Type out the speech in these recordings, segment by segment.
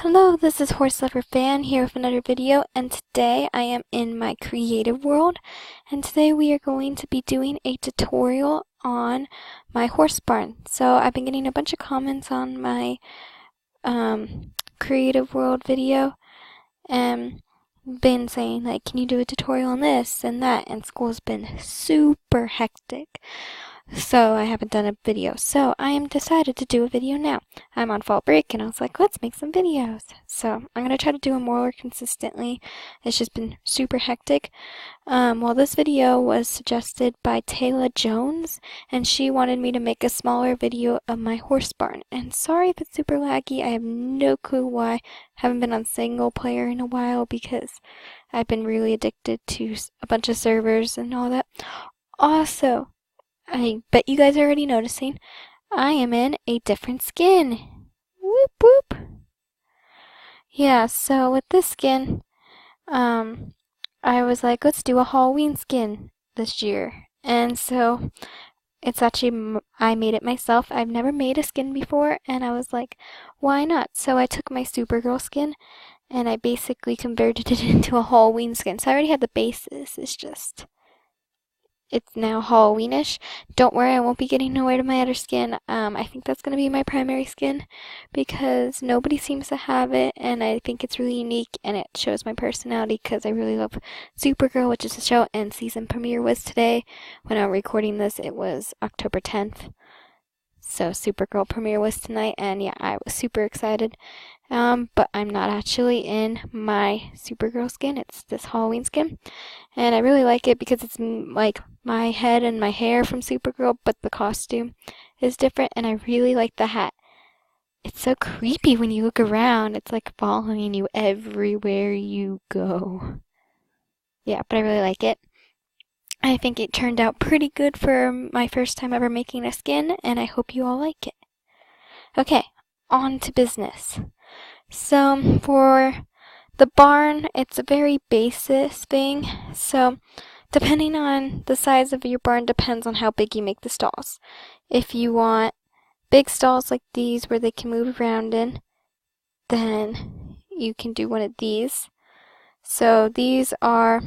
Hello, this is Horseloverfan here with another video, and today I am in my creative world, and today we are going to be doing a tutorial on my horse barn. So I've been getting a bunch of comments on my creative world video, and been saying like, can you do a tutorial on this and that, and school's been super hectic. So I haven't done a video. So I am decided to do a video now. I'm on fall break and I was like, let's make some videos. So I'm going to try to do them more consistently. It's just been super hectic. Well, this video was suggested by Taylor Jones, and she wanted me to make a smaller video of my horse barn. And sorry if it's super laggy. I have no clue why. I haven't been on single player in a while because I've been really addicted to a bunch of servers and all that. Also, I bet you guys are already noticing, I am in a different skin. Whoop whoop. Yeah, so with this skin, I was like, let's do a Halloween skin this year. And so it's actually, I made it myself. I've never made a skin before, and I was like, why not? So I took my Supergirl skin and I basically converted it into a Halloween skin. So I already had the basis. It's now Halloweenish. Don't worry, I won't be getting nowhere to my other skin. I think that's going to be my primary skin because nobody seems to have it, and I think it's really unique and it shows my personality because I really love Supergirl, which is the show, and season premiere was today. When I'm recording this, it was October 10th. So Supergirl premiere was tonight, and yeah, I was super excited. But I'm not actually in my Supergirl skin. It's this Halloween skin. And I really like it because it's like my head and my hair from Supergirl, but the costume is different, and I really like the hat. It's so creepy when you look around. It's like following you everywhere you go. Yeah, but I really like it. I think it turned out pretty good for my first time ever making a skin, and I hope you all like it. Okay, on to business. So for the barn, it's a very basis thing. So depending on the size of your barn depends on how big you make the stalls. If you want big stalls like these where they can move around in, then you can do one of these. So these are,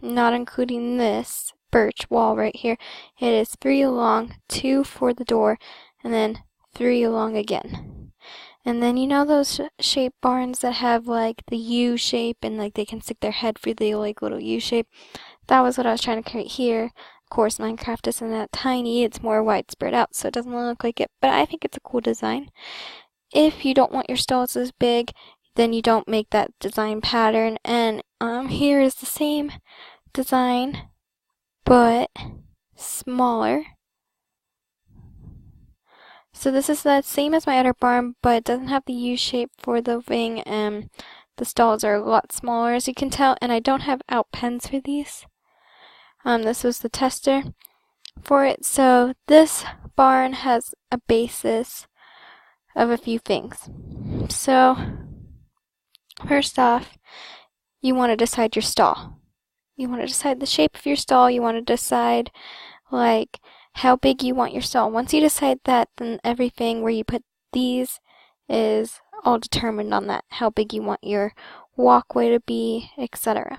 not including this birch wall right here, it is 3 along, 2 for the door, and then 3 along again. And then you know those shaped barns that have like the U shape and like they can stick their head through the like little U shape? That was what I was trying to create here. Of course, Minecraft isn't that tiny, it's more widespread out, so it doesn't look like it, but I think it's a cool design. If you don't want your stalls as big, then you don't make that design pattern. And here is the same design, but smaller. So this is the same as my other barn, but it doesn't have the U shape for the wing, and the stalls are a lot smaller, as you can tell, and I don't have out pens for these. This was the tester for it. So this barn has a basis of a few things. So first off, you want to decide your stall. You want to decide the shape of your stall. You want to decide like how big you want your stall. Once you decide that, then everything where you put these is all determined on that, how big you want your walkway to be, etc.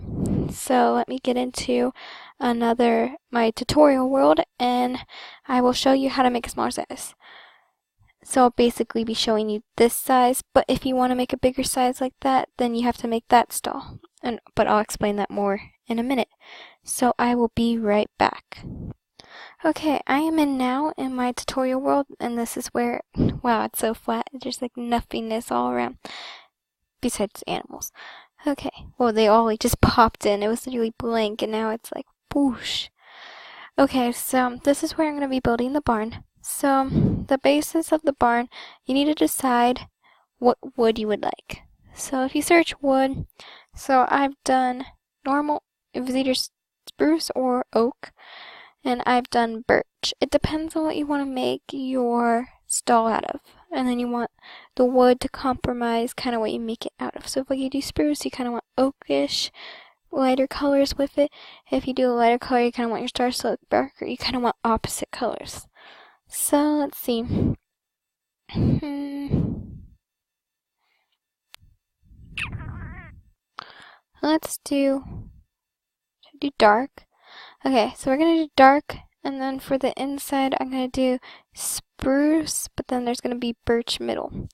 So let me get into my tutorial world, and I will show you how to make a smaller size. So I'll basically be showing you this size, but if you want to make a bigger size like that, then you have to make that stall. But I'll explain that more in a minute. So I will be right back. Okay, I am now in my tutorial world, and this is where, wow, it's so flat. There's like nothingness all around, besides animals. Okay, well, they all like just popped in. It was literally blank, and now it's like whoosh. Okay, so this is where I'm going to be building the barn. So the basis of the barn, you need to decide what wood you would like. So if you search wood, so I've done normal, it was either spruce or oak, and I've done birch. It depends on what you want to make your stall out of. And then you want the wood to compromise kind of what you make it out of. So if like you do spruce, you kind of want oakish, lighter colors with it. If you do a lighter color, you kind of want your stars to look darker. You kind of want opposite colors. So let's see. let's do dark. Okay, so we're gonna do dark, and then for the inside, I'm gonna do spruce, but then there's gonna be birch middle.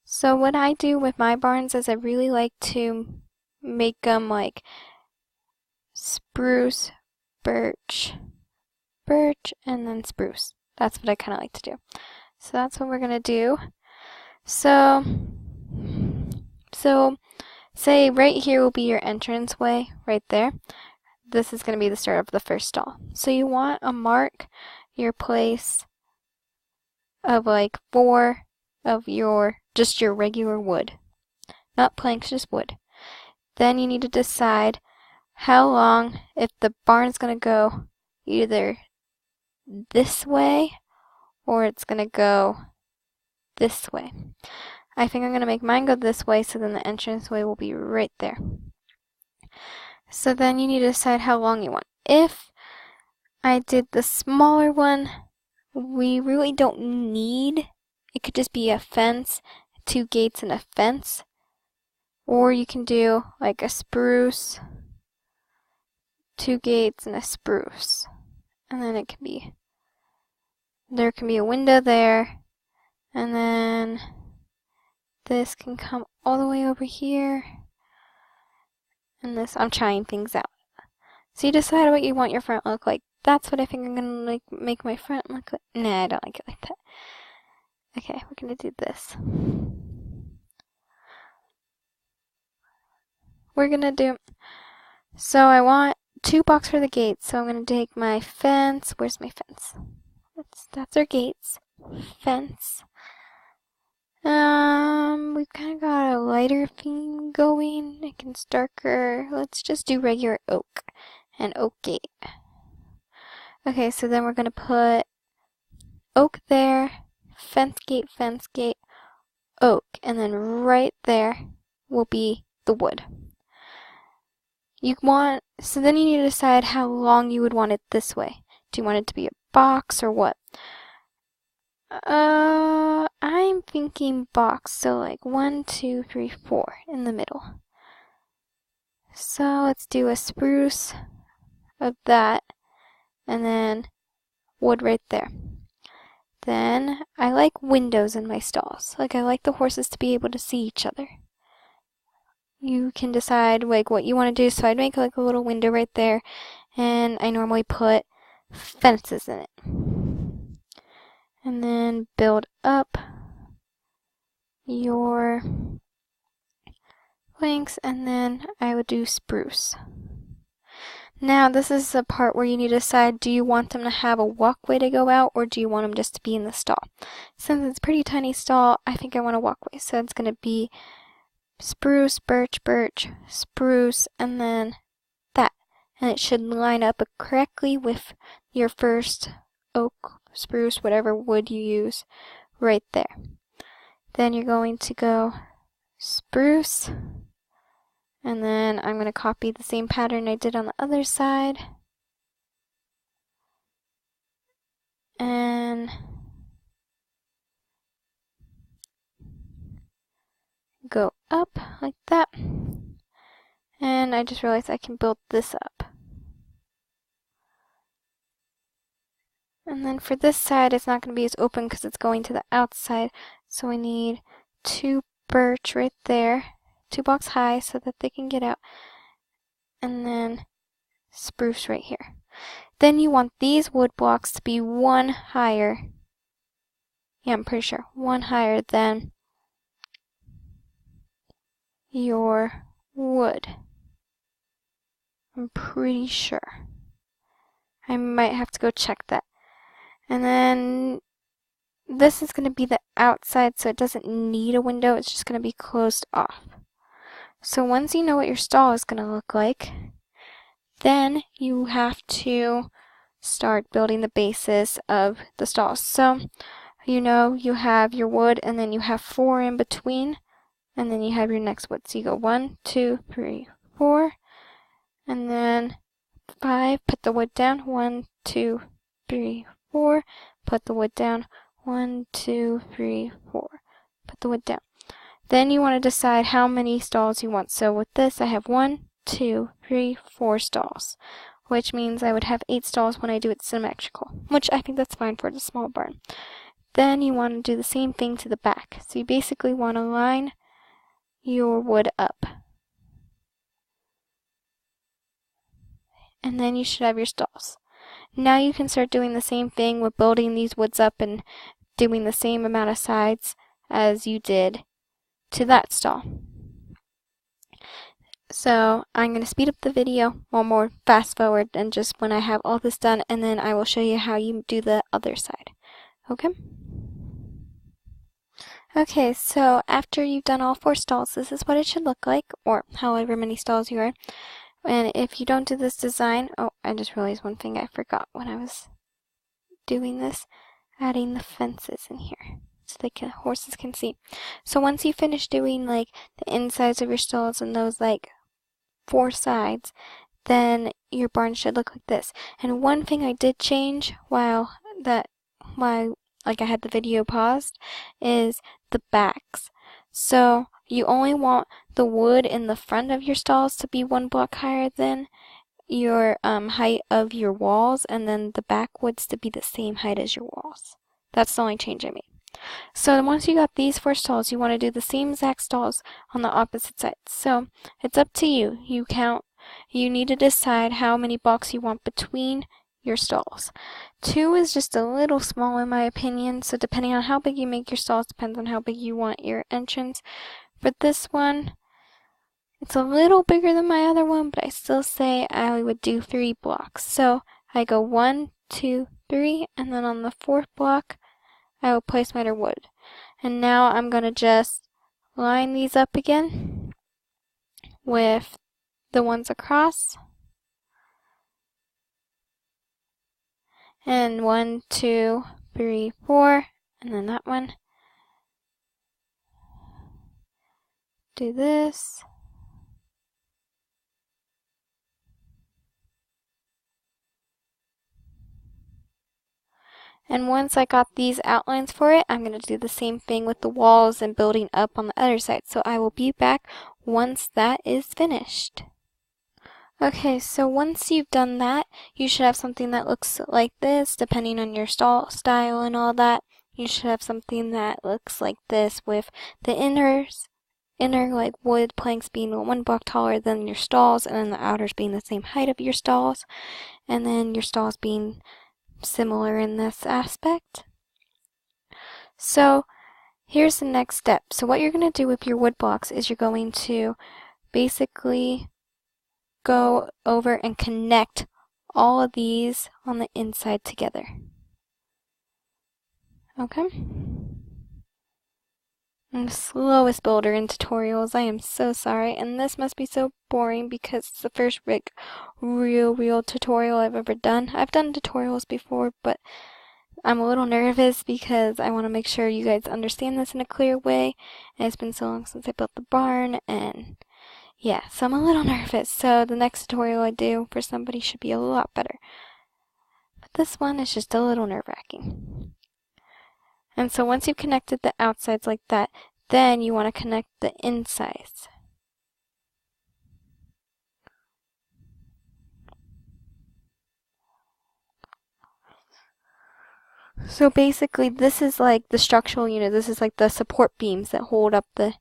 So what I do with my barns is I really like to make them like spruce, birch, and then spruce. That's what I kind of like to do. So that's what we're gonna do. So say right here will be your entranceway, right there. This is going to be the start of the first stall. So you want to mark your place of like 4 of just your regular wood. Not planks, just wood. Then you need to decide how long, if the barn's going to go either this way or it's going to go this way. I think I'm going to make mine go this way, so then the entranceway will be right there. So then you need to decide how long you want. If I did the smaller one, we really don't need, it could just be a fence, 2 gates and a fence. Or you can do like a spruce, 2 gates and a spruce. And then it can be, there can be a window there. And then this can come all the way over here. And this, I'm trying things out. So you decide what you want your front to look like. That's what I think I'm gonna like make my front look like. Nah, I don't like it like that. Okay, we're gonna do this. We're gonna do, so I want 2 blocks for the gates. So I'm gonna take my fence. Where's my fence? That's our gates. Fence. We've kind of got a lighter theme going. It gets darker. Let's just do regular oak and oak gate. Okay, so then we're going to put oak there, fence gate, oak, and then right there will be the wood. So then you need to decide how long you would want it this way. Do you want it to be a box or what? I'm thinking box, so like 1, 2, 3, 4 in the middle. So let's do a spruce of that, and then wood right there. Then I like windows in my stalls. Like I like the horses to be able to see each other. You can decide like what you want to do. So I'd make like a little window right there, and I normally put fences in it. And then build up your planks, and then I would do spruce. Now this is the part where you need to decide, do you want them to have a walkway to go out, or do you want them just to be in the stall? Since it's a pretty tiny stall, I think I want a walkway, so it's going to be spruce, birch, spruce, and then that. And it should line up correctly with your first oak, spruce, whatever wood you use, right there. Then you're going to go spruce, and then I'm going to copy the same pattern I did on the other side, and go up like that. And I just realized I can build this up. And then for this side, it's not going to be as open because it's going to the outside. So we need 2 birch right there, 2 blocks high so that they can get out. And then spruce right here. Then you want these wood blocks to be 1 higher. Yeah, I'm pretty sure. 1 higher than your wood. I'm pretty sure. I might have to go check that. And then this is going to be the outside, so it doesn't need a window. It's just going to be closed off. So once you know what your stall is going to look like, then you have to start building the basis of the stall. So you know you have your wood, and then you have 4 in between, and then you have your next wood. So you go 1, 2, 3, 4, and then 5. Put the wood down. 1, 2, 3, 4. Put the wood down. 1, 2, 3, 4. Put the wood down. Then you want to decide how many stalls you want. So with this, I have 1, 2, 3, 4 stalls, which means I would have 8 stalls when I do it symmetrical, which I think that's fine for the small barn. Then you want to do the same thing to the back. So you basically want to line your wood up. And then you should have your stalls. Now you can start doing the same thing with building these woods up and doing the same amount of sides as you did to that stall. So I'm going to speed up the video one more fast forward and just when I have all this done, and then I will show you how you do the other side. Okay? Okay, so after you've done all 4 stalls, this is what it should look like, or however many stalls you are. And if you don't do this design, oh, I just realized one thing I forgot when I was doing this, adding the fences in here so horses can see. So once you finish doing like the insides of your stalls and those like 4 sides, then your barn should look like this. And one thing I did change while like I had the video paused is the backs. So you only want the wood in the front of your stalls to be 1 block higher than your height of your walls, and then the back woods to be the same height as your walls. That's the only change I made. So once you got these 4 stalls, you want to do the same exact stalls on the opposite sides. So it's up to you. You need to decide how many blocks you want between your stalls. 2 is just a little small in my opinion, so depending on how big you make your stalls depends on how big you want your entrance. For this one, it's a little bigger than my other one, but I still say I would do 3 blocks. So I go 1, 2, 3, and then on the 4th block, I will place my wood. And now I'm going to just line these up again with the ones across. And 1, 2, 3, 4, and then that one. Do this. And once I got these outlines for it, I'm going to do the same thing with the walls and building up on the other side. So I will be back once that is finished. Okay, so once you've done that, you should have something that looks like this, depending on your stall style and all that. You should have something that looks like this with the inner like wood planks being 1 block taller than your stalls, and then the outers being the same height of your stalls, and then your stalls being similar in this aspect. So here's the next step. So what you're going to do with your wood blocks is you're going to basically go over and connect all of these on the inside together. Okay? I'm the slowest builder in tutorials. I am so sorry, and this must be so boring because it's the first real tutorial I've ever done. I've done tutorials before, but I'm a little nervous because I want to make sure you guys understand this in a clear way, and it's been so long since I built the barn, and yeah, so I'm a little nervous. So the next tutorial I do for somebody should be a lot better. But this one is just a little nerve-wracking. And so once you've connected the outsides like that, then you want to connect the insides. So basically this is like the structural unit. This is like the support beams that hold up the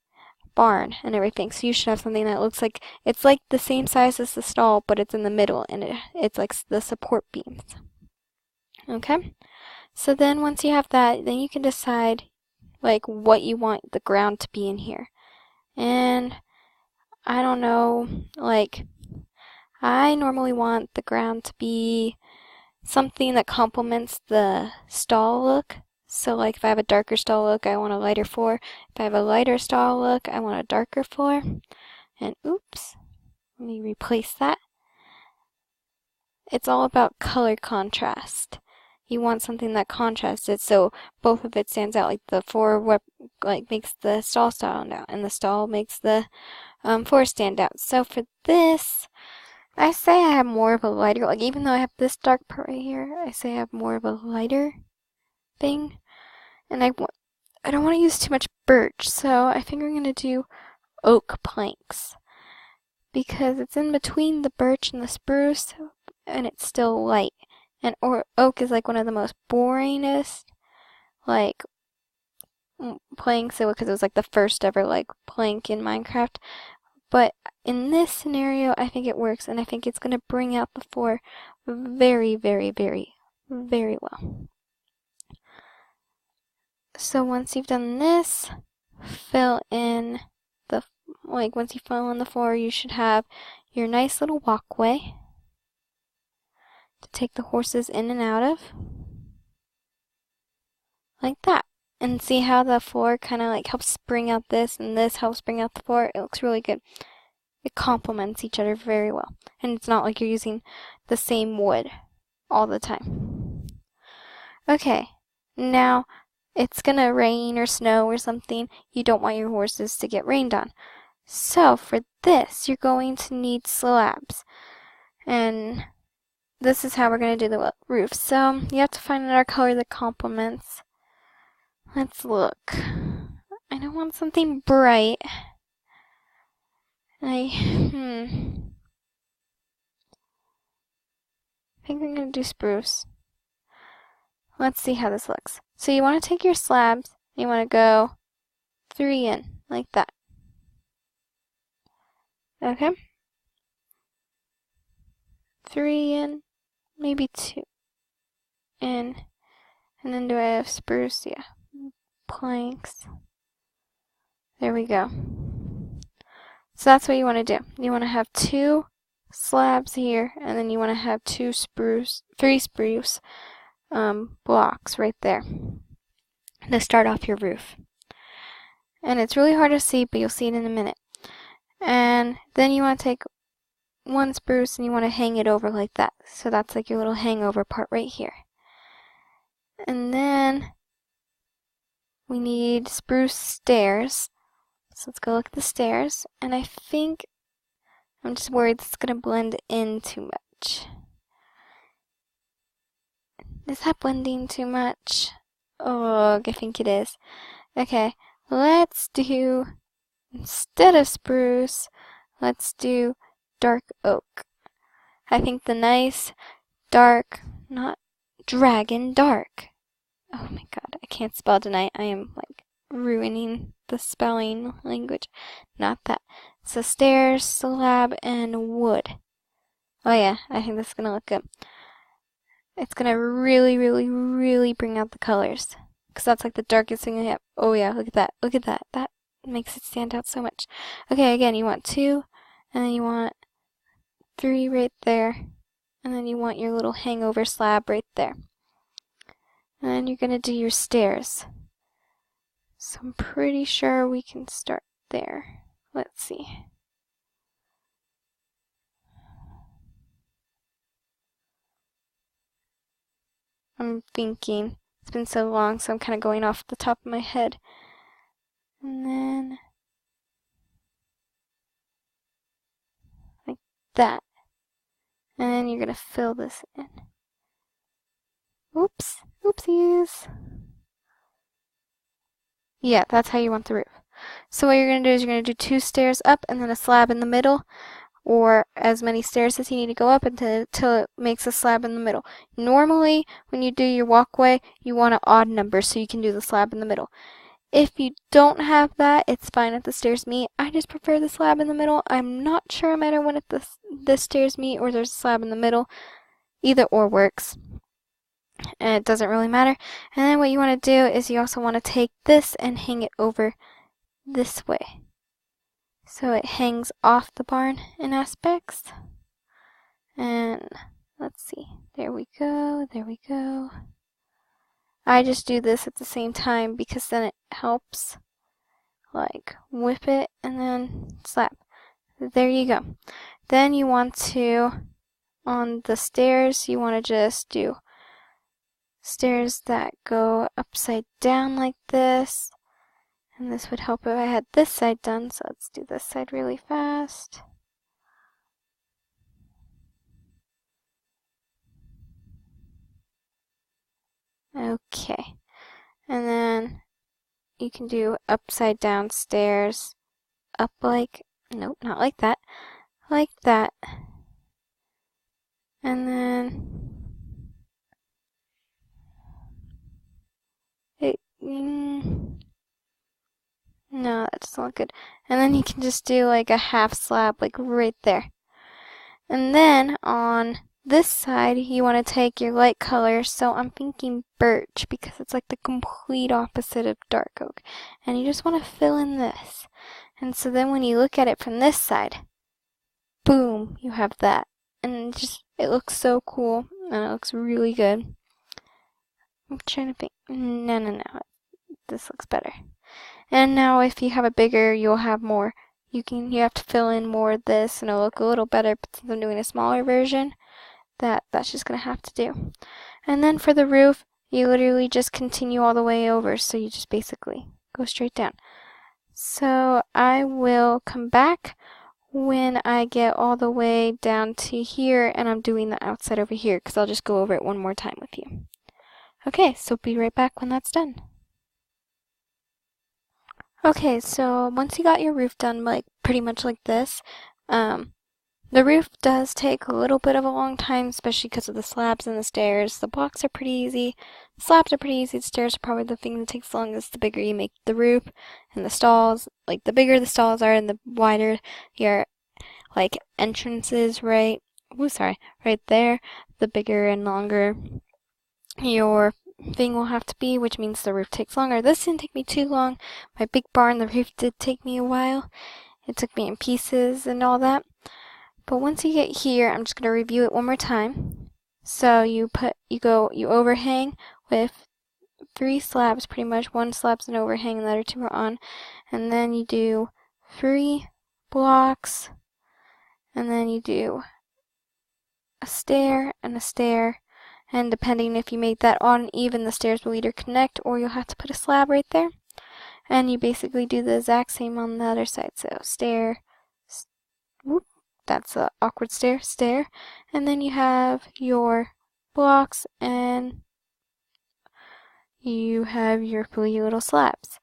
barn and everything. So you should have something that looks like it's like the same size as the stall, but it's in the middle, and it's like the support beams. Okay? So then once you have that, then you can decide like what you want the ground to be in here. And I don't know, like I normally want the ground to be something that complements the stall look. So like if I have a darker stall look, I want a lighter floor. If I have a lighter stall look, I want a darker floor. And oops, let me replace that. It's all about color contrast. You want something that contrasted so both of it stands out. Like the floor makes the stall stand out, and the stall makes the floor stand out. So for this, I say I have more of a lighter, like even though I have this dark part right here, I say I have more of a lighter thing. And I don't want to use too much birch, so I think I'm going to do oak planks. because it's in between the birch and the spruce, and it's still light. And oak is like one of the most boringest, like, planks, because it was like the first ever like plank in Minecraft. But in this scenario, I think it works, and I think it's gonna bring out the four very, very, very, very well. So once you've done this, fill in the, like, once you fill in the four, you should have your nice little walkway to take the horses in and out of, like that. And see how the floor kind of like helps bring out this, and this helps bring out the floor. It looks really good. It complements each other very well. And it's not like you're using the same wood all the time. Okay, now it's gonna rain or snow or something. You don't want your horses to get rained on. So for this, you're going to need slabs. And this is how we're gonna do the roof. So you have to find another color that complements. Let's look. I don't want something bright. I think I'm gonna do spruce. Let's see how this looks. So you want to take your slabs, and you want to go 3 in, like that. Okay? 3 in, maybe 2 in. And then do I have spruce? Yeah. Planks. There we go. So that's what you want to do. You want to have 2 slabs here, and then you want to have 3 spruce blocks right there to start off your roof. And it's really hard to see, but you'll see it in a minute. And then you want to take 1 spruce and you want to hang it over like that. So that's like your little hangover part right here. And then we need spruce stairs. So let's go look at the stairs. And I think I'm just worried it's going to blend in too much. Is that blending too much? Oh, I think it is. Okay, let's do, instead of spruce, let's do dark oak. I think the nice, dark, not dragon, dark. Oh my god, I can't spell tonight. I am like ruining the spelling language. Not that. So stairs, slab, and wood. Oh yeah, I think this is gonna look good. It's gonna really, really, really bring out the colors. Because that's like the darkest thing I have. Oh yeah, look at that. Look at that. That makes it stand out so much. Okay, again, you want 2, and then you want 3 right there. And then you want your little hangover slab right there. And then you're gonna do your stairs. So I'm pretty sure we can start there. Let's see. I'm thinking. It's been so long, so I'm kind of going off the top of my head. And then, like that. And then you're going to fill this in. Oops. Oopsies. Yeah, that's how you want the roof. So what you're going to do is you're going to do 2 stairs up and then a slab in the middle, or as many stairs as you need to go up until it makes a slab in the middle. Normally, when you do your walkway, you want an odd number so you can do the slab in the middle. If you don't have that, it's fine if the stairs meet. I just prefer the slab in the middle. I'm not sure I matter when the stairs meet or there's a slab in the middle. Either or works. And it doesn't really matter. And then what you want to do is you also want to take this and hang it over this way. So it hangs off the barn in aspects. And let's see. There we go. There we go. I just do this at the same time because then it helps, like, whip it and then slap. There you go. Then you want to, on the stairs, you want to just do stairs that go upside down like this. And this would help if I had this side done, so let's do this side really fast. Okay. And then you can do upside down stairs, up like, nope, not like that. like that. And then no, that doesn't look good. And then you can just do like a half slab, like right there. And then on this side, you want to take your light color. So I'm thinking birch because it's like the complete opposite of dark oak. And you just want to fill in this. And so then when you look at it from this side, boom, you have that. And it looks so cool. And it looks really good. I'm trying to think. No. This looks better. And now if you have it bigger, you'll have more. You have to fill in more of this and it'll look a little better, but since I'm doing a smaller version, that's just gonna have to do. And then for the roof, you literally just continue all the way over, so you just basically go straight down. So I will come back when I get all the way down to here and I'm doing the outside over here, because I'll just go over it one more time with you. Okay, so be right back when that's done. Okay, so once you got your roof done, like pretty much like this, the roof does take a little bit of a long time, especially because of the slabs and the stairs. The blocks are pretty easy, the slabs are pretty easy, the stairs are probably the thing that takes the longest. The bigger you make the roof and the stalls, like the bigger the stalls are and the wider your like entrances, right there, the bigger and longer your thing will have to be, which means the roof takes longer. This didn't take me too long. My big barn, the roof did take me a while. It took me in pieces and all that. But once you get here, I'm just going to review it one more time. So you overhang with 3 slabs, pretty much. 1 slab's an overhang and the other 2 are on. And then you do 3 blocks. And then you do a stair and a stair. And depending if you make that uneven, the stairs will either connect or you'll have to put a slab right there. And you basically do the exact same on the other side. So stair, whoop, that's an awkward stair, stair. And then you have your blocks and you have your pretty little slabs.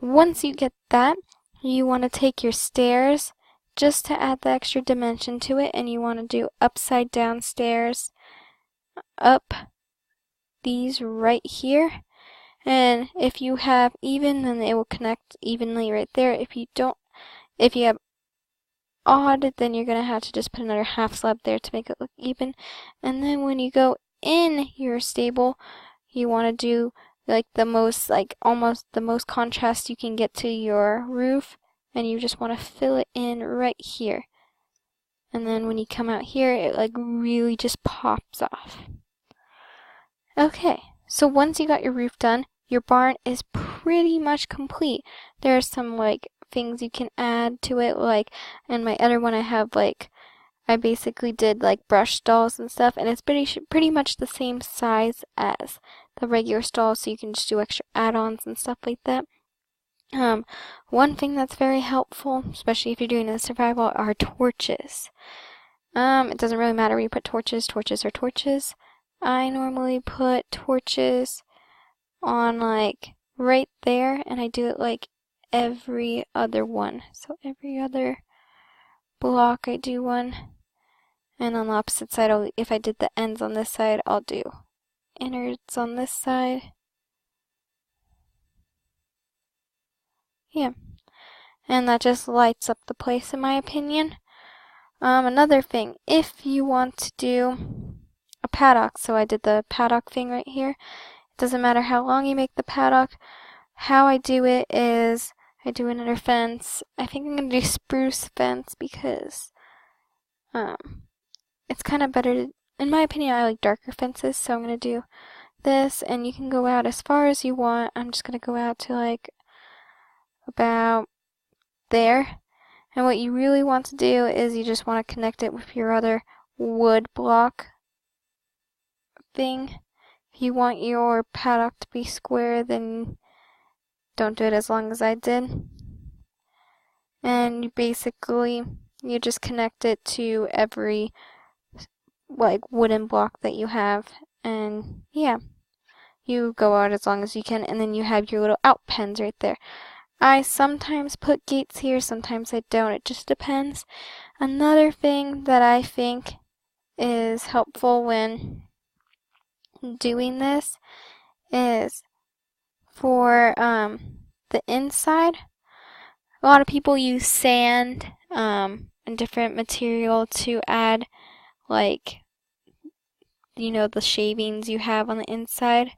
Once you get that, you want to take your stairs just to add the extra dimension to it, and you want to do upside down stairs up these right here. And if you have even, then it will connect evenly right there. If you have odd, then you're going to have to just put another half slab there to make it look even. And then when you go in your stable, you want to do like almost the most contrast you can get to your roof, and you just want to fill it in right here. And then when you come out here, it like really just pops off. Okay, so once you got your roof done, your barn is pretty much complete. There are some like things you can add to it, like in my other one I basically did like brush stalls and stuff, and it's pretty much the same size as the regular stall, so you can just do extra add-ons and stuff like that. One thing that's very helpful, especially if you're doing a survival, are torches. It doesn't really matter where you put torches. Torches are torches. I normally put torches on like right there, and I do it like every other one. So every other block I do one, and on the opposite side, if I did the ends on this side, I'll do innards on this side. Yeah, and that just lights up the place in my opinion. Another thing, if you want to do a paddock, so I did the paddock thing right here. It doesn't matter how long you make the paddock. How I do it is I do another fence. I think I'm going to do spruce fence because it's kind of better to, in my opinion, I like darker fences, so I'm going to do this, and you can go out as far as you want. I'm just going to go out to like about there. And what you really want to do is you just want to connect it with your other wood block thing. If you want your paddock to be square, then don't do it as long as I did. And you just connect it to every like wooden block that you have, and yeah, you go out as long as you can, and then you have your little out pens right there. I sometimes put gates here, sometimes I don't. It just depends. Another thing that I think is helpful when doing this is for the inside. A lot of people use sand and different material to add, like, the shavings you have on the inside.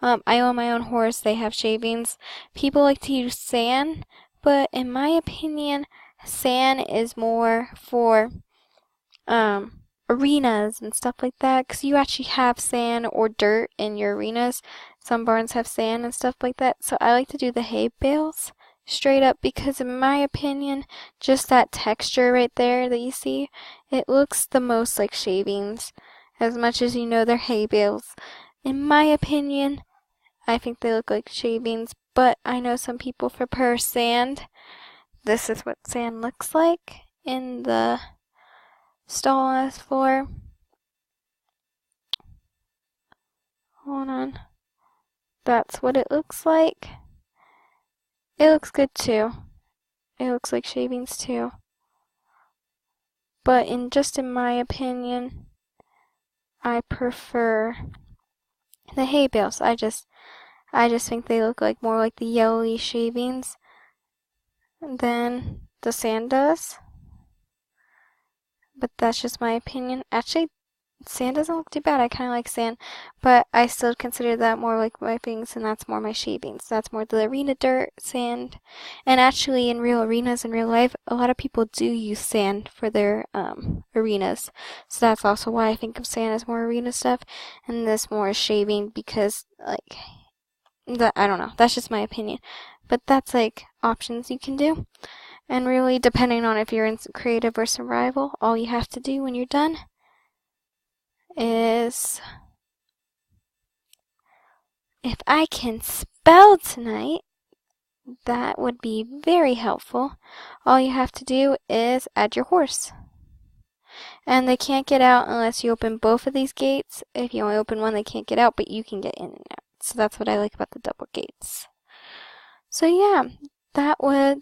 I own my own horse. They have shavings. People like to use sand, but in my opinion, sand is more for arenas and stuff like that, because you actually have sand or dirt in your arenas. Some barns have sand and stuff like that. So I like to do the hay bales straight up, because in my opinion, just that texture right there that you see, it looks the most like shavings, as much as they're hay bales. In my opinion, I think they look like shavings, but I know some people prefer sand. This is what sand looks like in the stall on this floor. Hold on. That's what it looks like. It looks good too. It looks like shavings too. But in my opinion, I prefer the hay bales. I just think they look like more like the yellowy shavings than the sand does. But that's just my opinion. Actually, sand doesn't look too bad. I kind of like sand, but I still consider that more like my things, and that's more my shavings. That's more the arena dirt, sand. And actually, in real arenas in real life, a lot of people do use sand for their arenas. So that's also why I think of sand as more arena stuff, and this more shaving, because like I don't know. That's just my opinion. But that's like options you can do. And really, depending on if you're in creative or survival, all you have to do when you're done is, if I can spell tonight, that would be very helpful. All you have to do is add your horse. And they can't get out unless you open both of these gates. If you only open one, they can't get out, but you can get in and out. So that's what I like about the double gates. So yeah,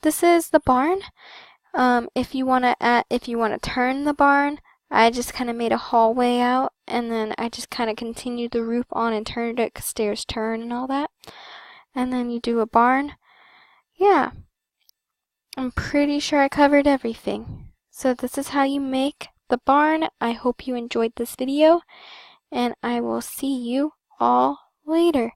this is the barn. If you wanna turn the barn, I just kind of made a hallway out, and then I just kind of continued the roof on and turned it, 'cause stairs turn and all that. And then you do a barn. Yeah, I'm pretty sure I covered everything. So this is how you make the barn. I hope you enjoyed this video, and I will see you all later.